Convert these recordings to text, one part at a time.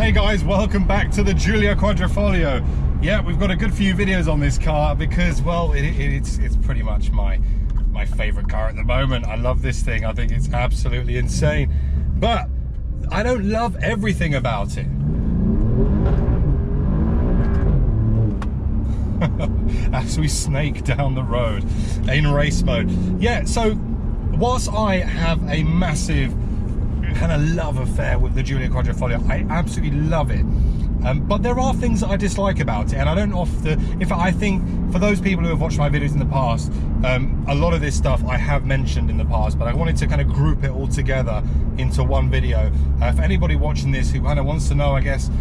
Hey guys, welcome back to the Giulia Quadrifoglio. Yeah, we've got a good few videos on this car because, well, it's pretty much my favorite car at the moment. I love this thing. I think it's absolutely insane, but I don't love everything about it. As we snake down the road in race mode. Yeah, so whilst I have a massive kind of love affair with the Giulia Quadrifoglio, I absolutely love it, but there are things that I dislike about it, and I don't often, in fact, I think for those people who have watched my videos in the past, a lot of this stuff I have mentioned in the past, but I wanted to kind of group it all together into one video. For anybody watching this who kind of wants to know, I guess,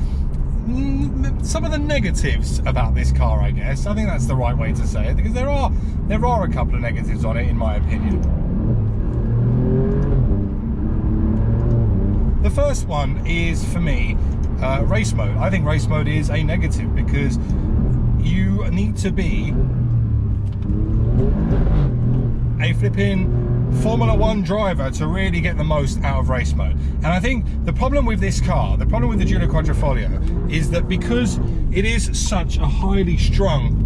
some of the negatives about this car, I guess. I think that's the right way to say it, because there are a couple of negatives on it, in my opinion. The first one is, for me, race mode. I think race mode is a negative because you need to be a flipping Formula 1 driver to really get the most out of race mode. And I think the problem with this car, the problem with the Giulia Quadrifoglio, is that because it is such a highly strung,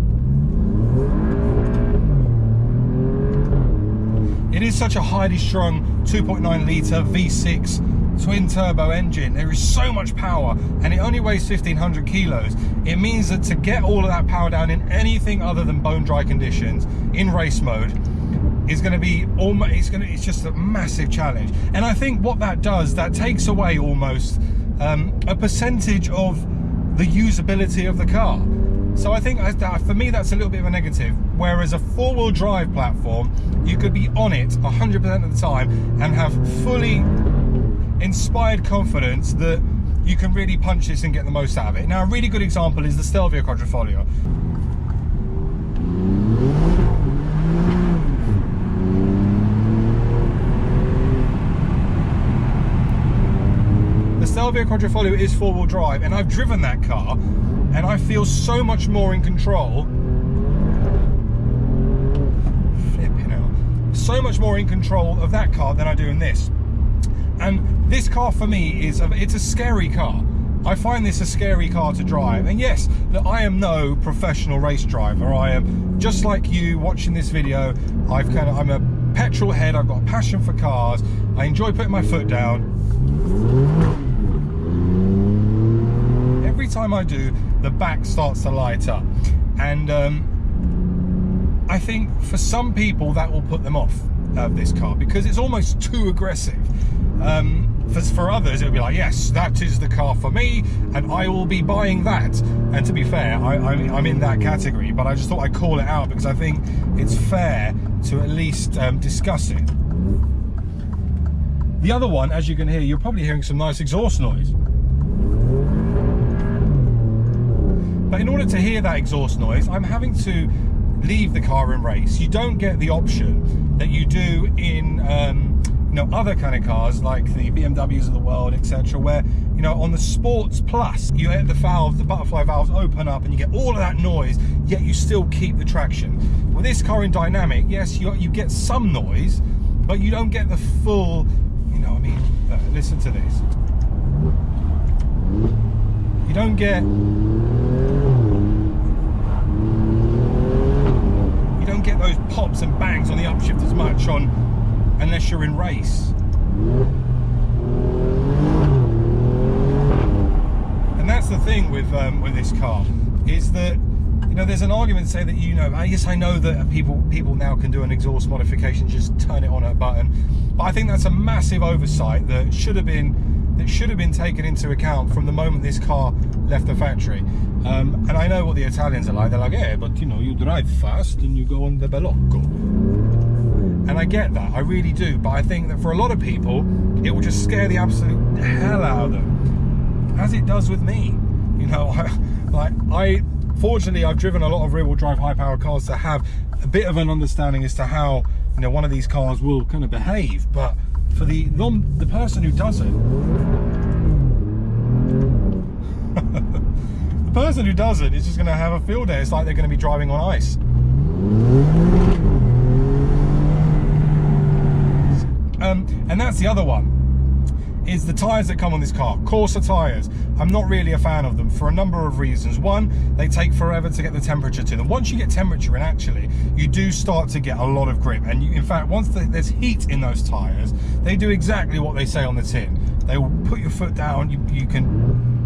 it is such a highly strung 2.9 litre V6 twin turbo engine, there is so much power, and it only weighs 1,500 kilos. It means that to get all of that power down in anything other than bone dry conditions in race mode is going to be almost, it's just a massive challenge. And I think what that does, that takes away almost a percentage of the usability of the car. So I think for me that's a little bit of a negative, whereas a four-wheel drive platform, you could be on it 100% of the time and have fully inspired confidence that you can really punch this and get the most out of it. Now, a really good example is the Stelvio Quadrifoglio. The Stelvio Quadrifoglio is four-wheel drive, and I've driven that car and I feel so much more in control. Flipping out. So much more in control of that car than I do in this. And this car for me it's a scary car. I find this a scary car to drive. And yes, look, I am no professional race driver. I am just like you watching this video. I'm a petrol head. I've got a passion for cars. I enjoy putting my foot down. Every time I do, the back starts to light up. And I think for some people that will put them off this car because it's almost too aggressive. For others, it'll be like, yes, that is the car for me, and I will be buying that. And to be fair, I'm in that category, but I just thought I'd call it out because I think it's fair to at least discuss it. The other one, as you can hear, you're probably hearing some nice exhaust noise. But in order to hear that exhaust noise, I'm having to leave the car and race. You don't get the option that you do in other kind of cars like the BMWs of the world, etc., where, you know, on the Sports Plus, you get the valves, the butterfly valves open up and you get all of that noise, yet you still keep the traction. With this car in dynamic, yes, you get some noise, but you don't get the full, you know, I mean, listen to this. You don't get those pops and bangs on the upshift as much unless you're in race. And that's the thing with this car, is that, you know, there's an argument to say that, you know, yes, I know that people now can do an exhaust modification, just turn it on a button, but I think that's a massive oversight that should have been taken into account from the moment this car left the factory. And I know what the Italians are like. They're like, yeah, but you know, you drive fast and you go on the Bellocco. And I get that, I really do. But I think that for a lot of people, it will just scare the absolute hell out of them, as it does with me. You know, fortunately, I've driven a lot of rear-wheel drive high-powered cars to have a bit of an understanding as to how, you know, one of these cars will kind of behave. But for the person who doesn't, the person who doesn't is just going to have a field day. It's like they're going to be driving on ice. And that's the other one. is the tyres that come on this car. Corsa tyres. I'm not really a fan of them for a number of reasons. One, they take forever to get the temperature to them. Once you get temperature in, actually, you do start to get a lot of grip. And in fact, once there's heat in those tyres, they do exactly what they say on the tin. They will put your foot down, you can...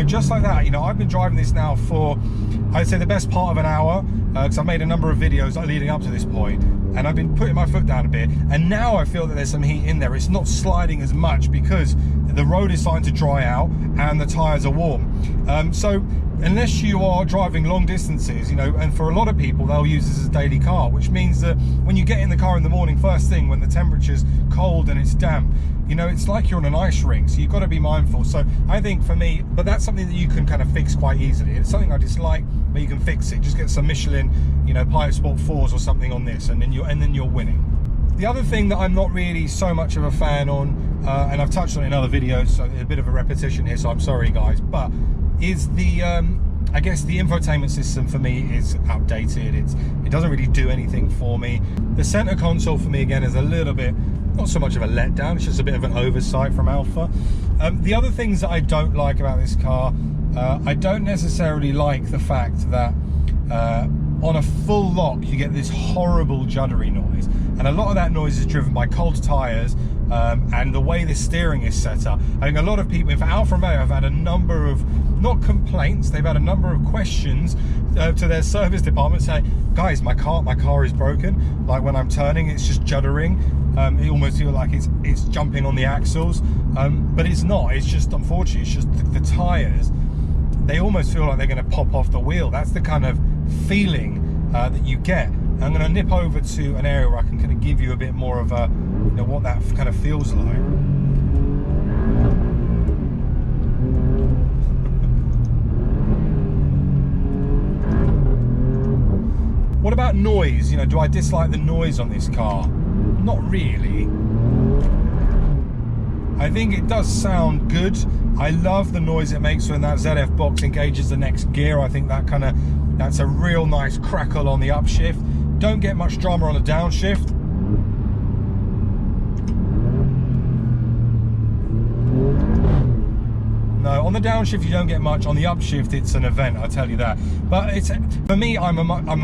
just like that. I've been driving this now for, I'd say, the best part of an hour, because I've made a number of videos leading up to this point, and I've been putting my foot down a bit, and now I feel that there's some heat in there. It's not sliding as much because the road is starting to dry out and the tyres are warm. So unless you are driving long distances, and for a lot of people, they'll use this as a daily car, which means that when you get in the car in the morning, first thing, when the temperature's cold and it's damp, it's like you're on an ice rink, so you've got to be mindful. So I think for me, but that's something that you can kind of fix quite easily. It's something I dislike, but you can fix it. Just get some Michelin, Pilot Sport 4s or something on this, and then you're winning. The other thing that I'm not really so much of a fan on, and I've touched on it in other videos, so a bit of a repetition here, so I'm sorry guys, but is the I guess the infotainment system for me is outdated. It doesn't really do anything for me. The center console for me, again, is a little bit, not so much of a letdown, it's just a bit of an oversight from Alfa. The other things that I don't like about this car, I don't necessarily like the fact that on a full lock you get this horrible juddery noise, and a lot of that noise is driven by cold tyres and the way the steering is set up. I think a lot of people, in fact Alfa Romeo, have had a number of, not complaints, they've had a number of questions to their service department saying, guys, my car is broken, like when I'm turning it's just juddering. It almost feels like it's jumping on the axles, but it's not. It's just, unfortunately, it's just the tyres, they almost feel like they're going to pop off the wheel. That's the kind of feeling that you get. I'm going to nip over to an area where I can kind of give you a bit more of a, what that kind of feels like. What about noise? Do I dislike the noise on this car? Not really. I think it does sound good. I love the noise it makes when that ZF box engages the next gear. I think that's a real nice crackle on the upshift. Don't get much drama on the downshift. No, on the downshift you don't get much. On the upshift it's an event, I'll tell you that. But it's, for me, I'm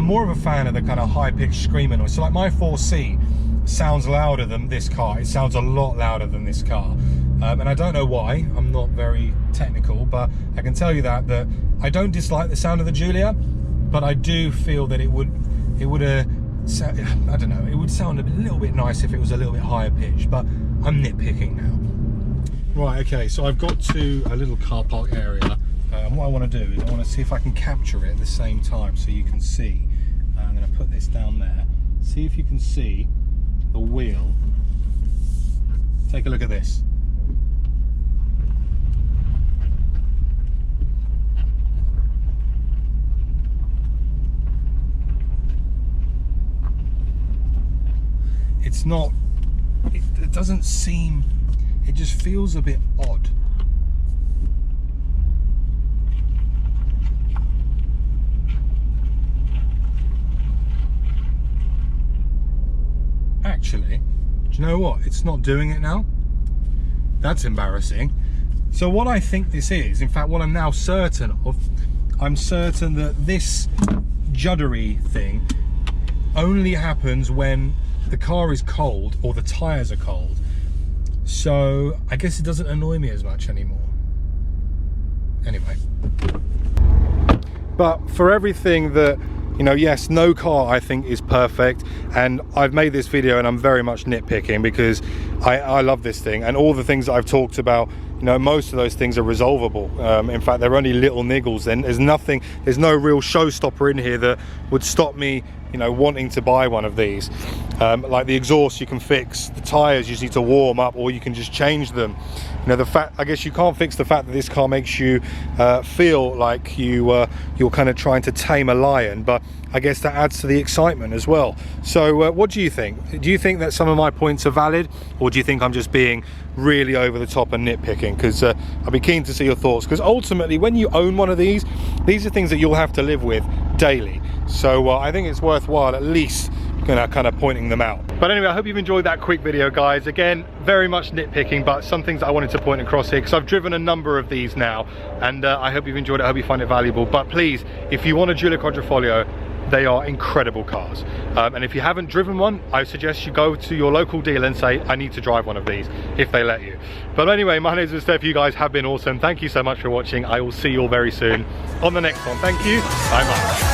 more of a fan of the kind of high-pitched screaming noise. So like my 4C sounds louder than this car. It sounds a lot louder than this car. And I don't know why. I'm not very technical, but I can tell you that I don't dislike the sound of the Giulia, but I do feel that it would I don't know, it would sound a little bit nice if it was a little bit higher pitched, but I'm nitpicking now. Right, okay, so I've got to a little car park area, and what I want to do is I want to see if I can capture it at the same time so you can see. I'm going to put this down there, see if you can see the wheel. Take a look at this. It's not, it doesn't seem, it just feels a bit odd. Actually, do you know what? It's not doing it now. That's embarrassing. So what I think this is, in fact, what I'm now certain of, I'm certain that this juddery thing only happens when the car is cold or the tyres are cold. So I guess it doesn't annoy me as much anymore. Anyway. But for everything that, yes, no car I think is perfect, and I've made this video and I'm very much nitpicking because I love this thing, and all the things that I've talked about, most of those things are resolvable. In fact, they're only little niggles. Then there's no real showstopper in here that would stop me wanting to buy one of these. Like the exhaust you can fix, the tires you just need to warm up, or you can just change them. I guess you can't fix the fact that this car makes you feel like you're kind of trying to tame a lion, but I guess that adds to the excitement as well. So what do you think? Do you think that some of my points are valid, or do you think I'm just being really over the top and nitpicking? Because I'd be keen to see your thoughts, because ultimately when you own one of these are things that you'll have to live with daily. So I think it's worthwhile at least kind of pointing them out. But anyway, I hope you've enjoyed that quick video, guys. Again, very much nitpicking, but some things I wanted to point across here, because I've driven a number of these now, and I hope you've enjoyed it. I hope you find it valuable. But please, if you want a Giulia Quadrifoglio, they are incredible cars. And if you haven't driven one, I suggest you go to your local dealer and say, I need to drive one of these, if they let you. But anyway, my name is Stef. You guys have been awesome. Thank you so much for watching. I will see you all very soon on the next one. Thank you. Bye bye.